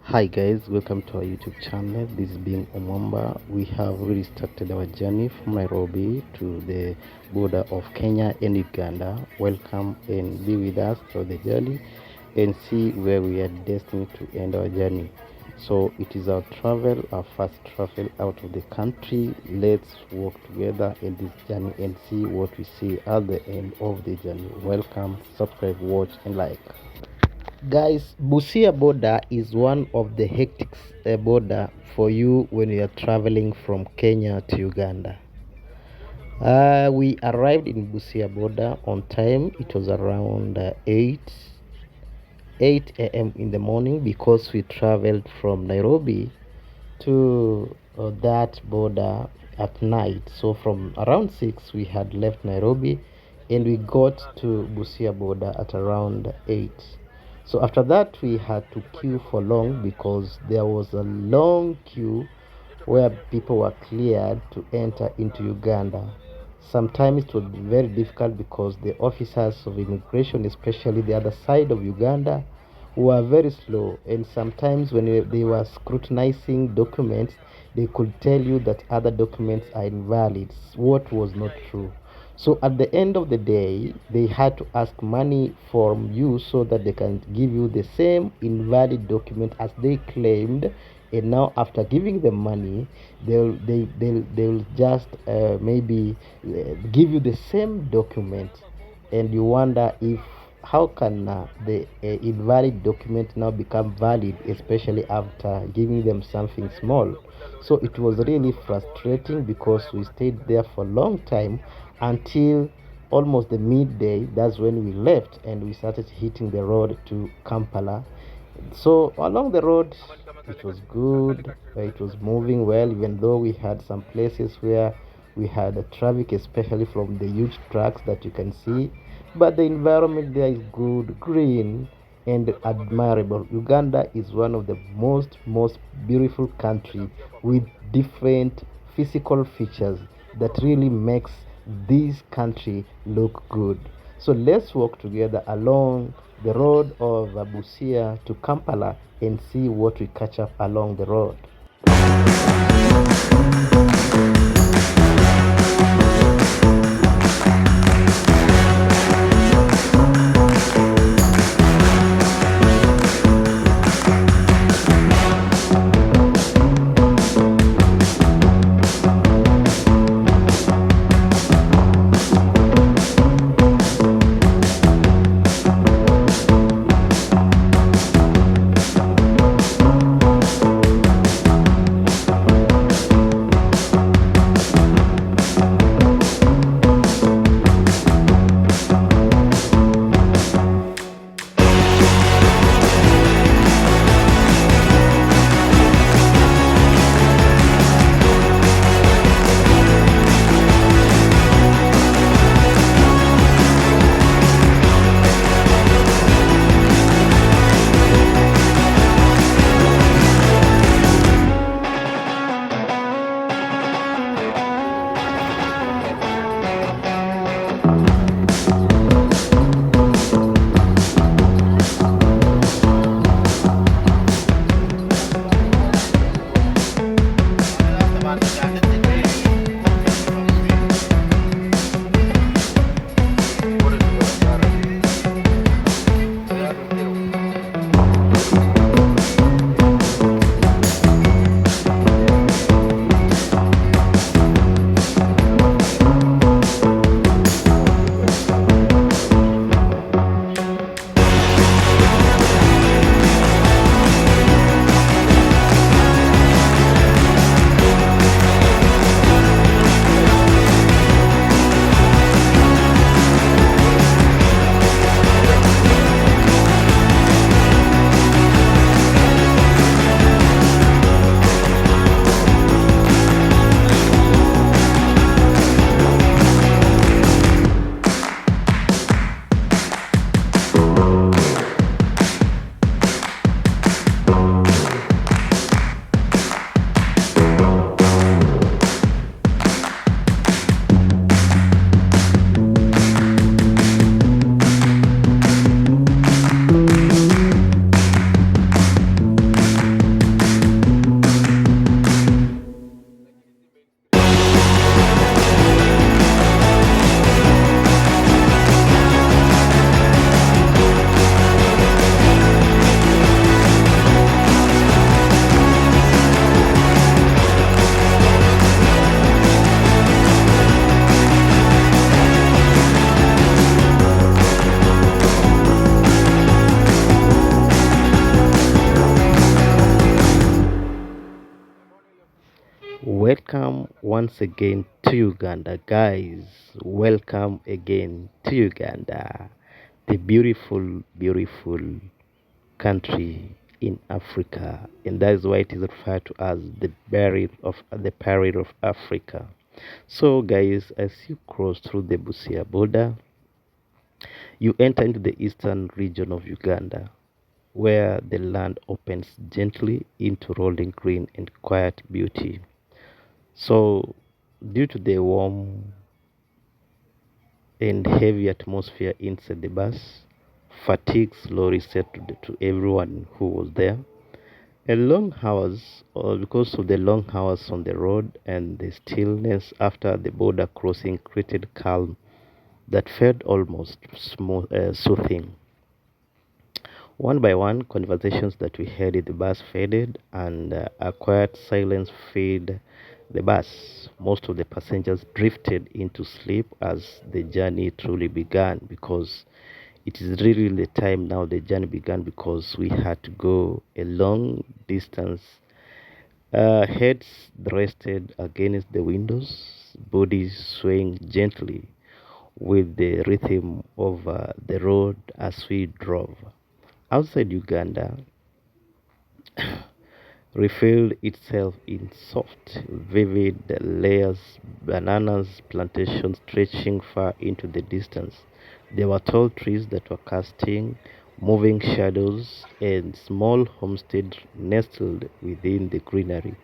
Hi guys, welcome to our YouTube channel. This is being Omamba. We have really started our journey from Nairobi to the border of Kenya and Uganda. Welcome and be with us through the journey and see where we are destined to end our journey. So it is our travel, our first travel out of the country. Let's walk together in this journey and see what we see at the end of the journey. Welcome, subscribe, watch and like. Guys, Busia border is one of the hectic border for you when you are traveling from Kenya to Uganda. We arrived in Busia border on time. It was around 8 a.m. in the morning because we traveled from Nairobi to that border at night. So from around 6 we had left Nairobi and we got to Busia border at around 8. So after that we had to queue for long because there was a long queue where people were cleared to enter into Uganda. Sometimes it was very difficult because the officers of immigration, especially the other side of Uganda, were very slow, and sometimes when they were scrutinizing documents, they could tell you that other documents are invalid, what was not true. So at the end of the day, they had to ask money from you so that they can give you the same invalid document as they claimed. And now after giving them money, they'll just maybe give you the same document, and you wonder if how can the invalid document now become valid, especially after giving them something small. So it was really frustrating because we stayed there for a long time until almost the midday. That's when we left and we started hitting the road to Kampala. So along the road it was good, it was moving well, even though we had some places where we had a traffic, especially from the huge trucks that you can see, but the environment there is good, green and admirable. Uganda is one of the most beautiful country with different physical features that really makes this country look good. So let's walk together along the road of Busia to Kampala and see what we catch up along the road. welcome once again to Uganda, guys. Welcome again to Uganda, the beautiful, beautiful country in Africa, and that is why it is referred to as the Barrel of Africa. So, guys, as you cross through the Busia border, you enter into the eastern region of Uganda, where the land opens gently into rolling green and quiet beauty. So, due to the warm and heavy atmosphere inside the bus, fatigue slowly settled to everyone who was there. And long hours, or because of the long hours on the road and the stillness after the border crossing, created calm that felt almost soothing. One by one, conversations that we had in the bus faded, and a quiet silence filled the bus. Most of the passengers drifted into sleep as the journey truly began, because it is really the time now the journey began, because we had to go a long distance. Heads rested against the windows, bodies swaying gently with the rhythm of the road as we drove. Outside Uganda, revealed itself in soft, vivid layers, bananas plantations stretching far into the distance. There were tall trees that were casting moving shadows and small homesteads nestled within the greenery.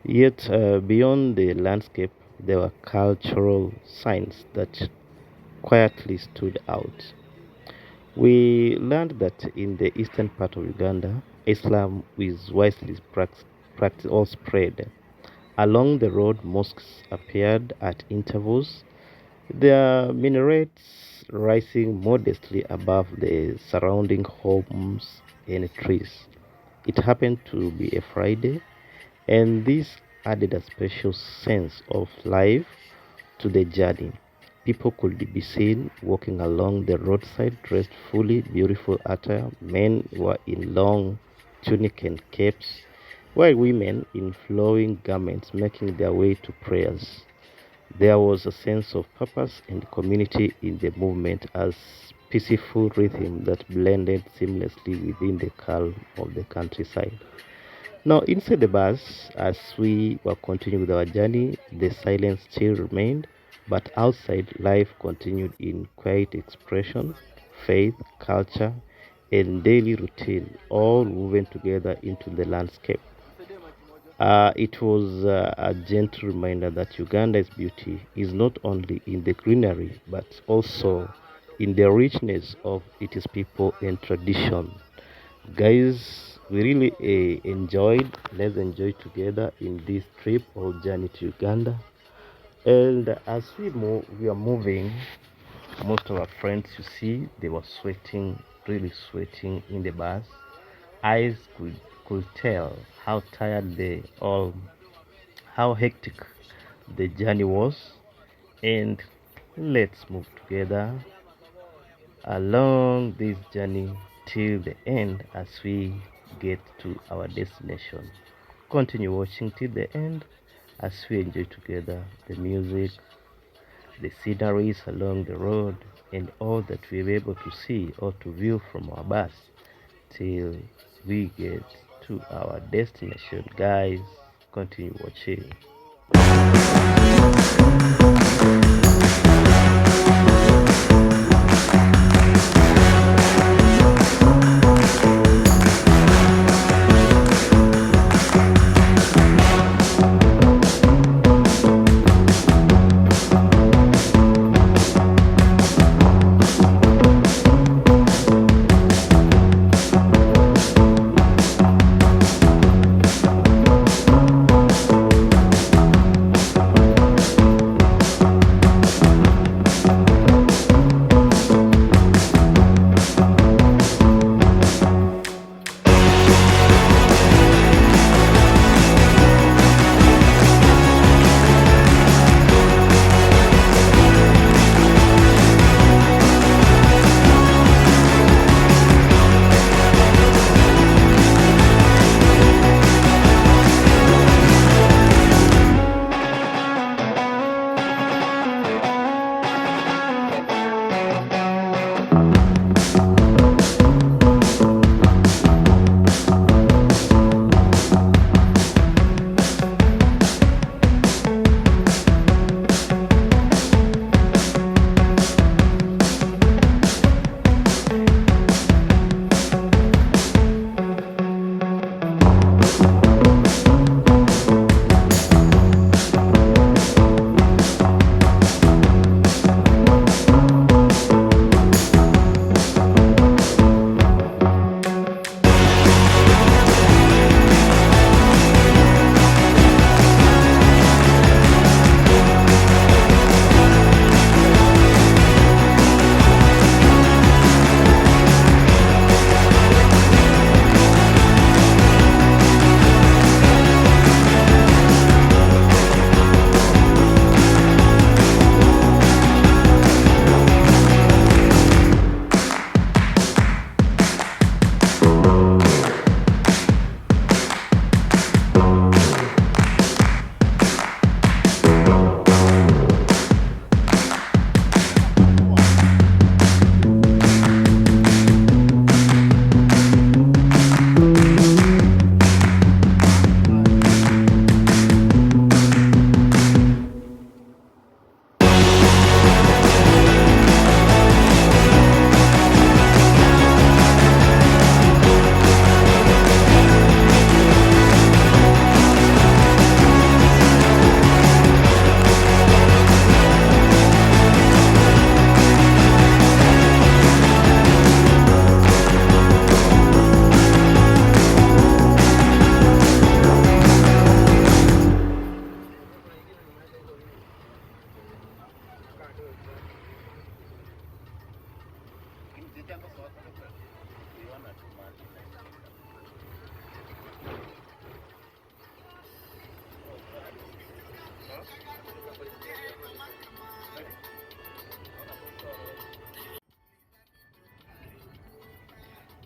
Yet, beyond the landscape, there were cultural signs that quietly stood out. We learned that in the eastern part of Uganda, Islam is widely practiced or spread. Along the road, mosques appeared at intervals, their minarets rising modestly above the surrounding homes and trees. It happened to be a Friday, and this added a special sense of life to the journey. People could be seen walking along the roadside dressed fully beautiful attire. Men were in long tunic and capes, while women in flowing garments making their way to prayers. There was a sense of purpose and community in the movement, as peaceful rhythm that blended seamlessly within the calm of the countryside. Now, inside the bus, as we were continuing with our journey, the silence still remained, but outside, life continued in quiet expression, faith, culture, and daily routine, all woven together into the landscape. It was a gentle reminder that Uganda's beauty is not only in the greenery, but also in the richness of its people and tradition. Guys, we really enjoyed. Let's enjoy together in this trip or journey to Uganda. And as we are moving. Most of our friends, you see, they were sweating, really sweating in the bus. Eyes could tell how tired they all, how hectic the journey was. And let's move together along this journey till the end as we get to our destination. Continue watching till the end as we enjoy together the music, the sceneries along the road, and all that we were able to see or to view from our bus till we get to our destination. Guys, continue watching.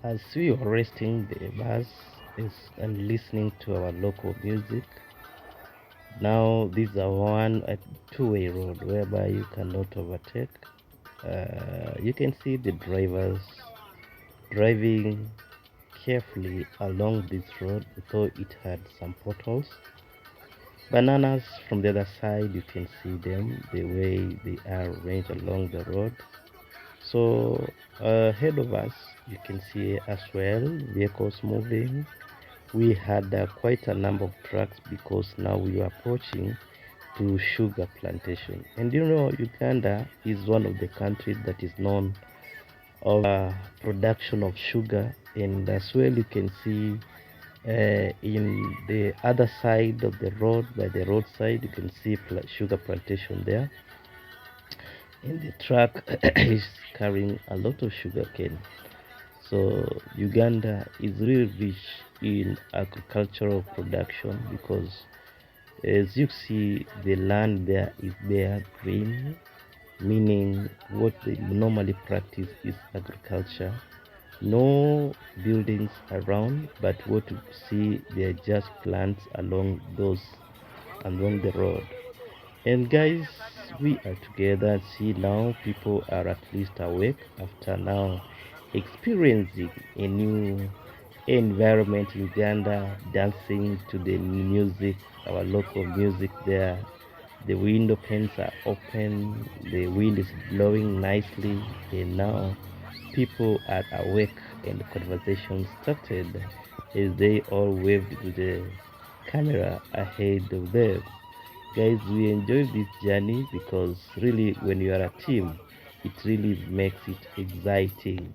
As we were resting the bus and listening to our local music, now this is a two-way road whereby you cannot overtake. You can see the drivers driving carefully along this road, though it had some potholes. Bananas from the other side, you can see them the way they are arranged along the road. So ahead of us, you can see as well vehicles moving. We had quite a number of trucks because now we were approaching to sugar plantation. And you know, Uganda is one of the countries that is known of production of sugar, and as well you can see in the other side of the road, by the roadside, you can see sugar plantation there, and the truck is carrying a lot of sugar cane. So Uganda is really rich in agricultural production because, as you see, the land there is bare green, meaning what they normally practice is agriculture. No buildings around, but what you see, they're just plants along the road. And guys, we are together. See, now people are at least awake after now experiencing a new environment in Uganda, dancing to the music, our local music there. The window panes are open, the wind is blowing nicely, and now people are awake and the conversation started as they all waved to the camera ahead of them. Guys, we enjoy this journey because really, when you are a team, it really makes it exciting.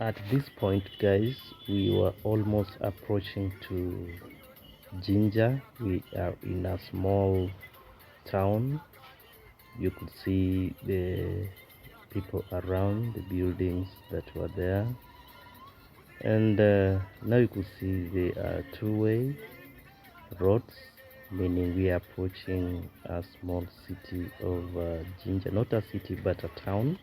At this point, guys, we were almost approaching to Jinja. We are in a small town. You could see the people around, the buildings that were there, and now you could see the two-way roads, meaning we are approaching a small city of Jinja, not a city but a town.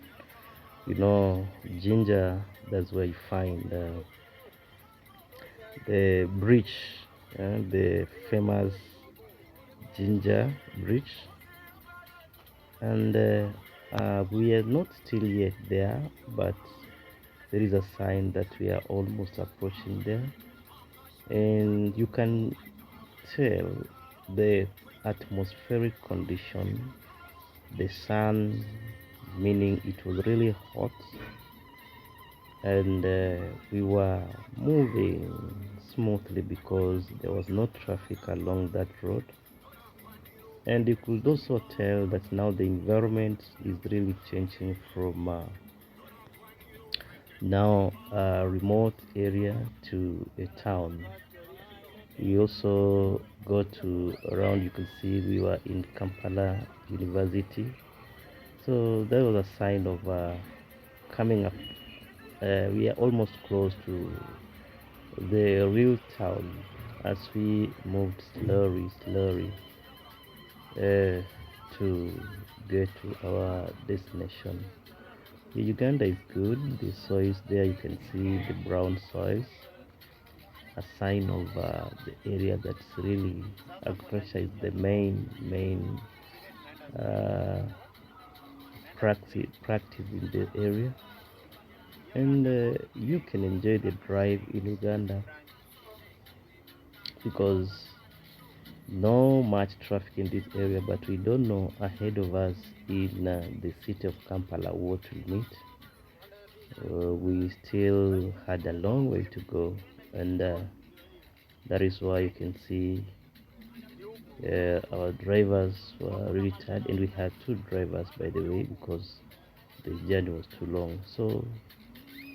You know, Jinja, that's where you find the bridge, the famous Jinja bridge, and we are not still yet there, but there is a sign that we are almost approaching there, and you can tell the atmospheric condition, the sun, meaning it was really hot, and we were moving smoothly because there was no traffic along that road. And you could also tell that now the environment is really changing from now a remote area to a town. We also go to around, you can see we were in Kampala University, so that was a sign of coming up. We are almost close to the real town as we moved slowly to get to our destination. Uganda is good. The soils there, you can see the brown soils, a sign of the area that's really agriculture is the main uh, practice in the area, and you can enjoy the drive in Uganda because no much traffic in this area, but we don't know ahead of us in the city of Kampala what we meet. We still had a long way to go, and that is why you can see our drivers were really tired, and we had two drivers, by the way, because the journey was too long. So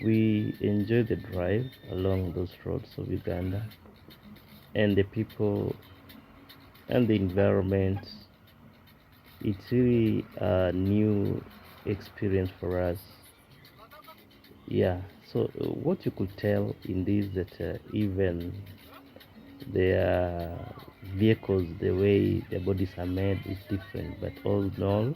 we enjoyed the drive along those roads of Uganda, and the people and the environment. It's really a new experience for us. Yeah, so what you could tell in this that even their vehicles, the way their bodies are made is different, but all in all